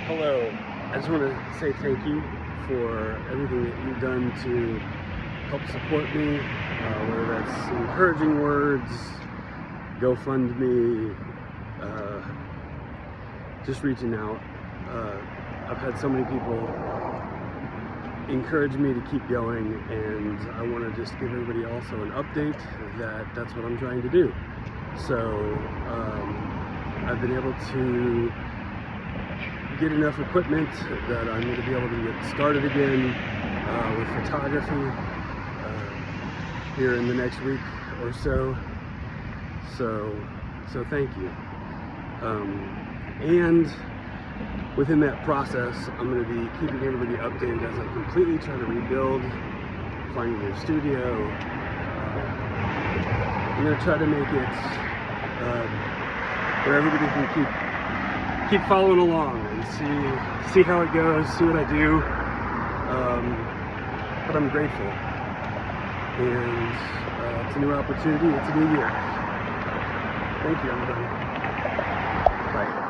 Hello. I just want to say thank you for everything that you've done to help support me, whether that's encouraging words, GoFundMe, just reaching out. I've had so many people encourage me to keep going, and I want to just give everybody also an update that that's what I'm trying to do. So I've been able to get enough equipment that I'm going to be able to get started again with photography here in the next week or so. So thank you. And within that process, I'm going to be keeping everybody updated as I completely try to rebuild, find a new studio. I'm going to try to make it where everybody can keep following along and see how it goes, see what I do. But I'm grateful, and it's a new opportunity. It's a new year. Thank you, everybody. Bye.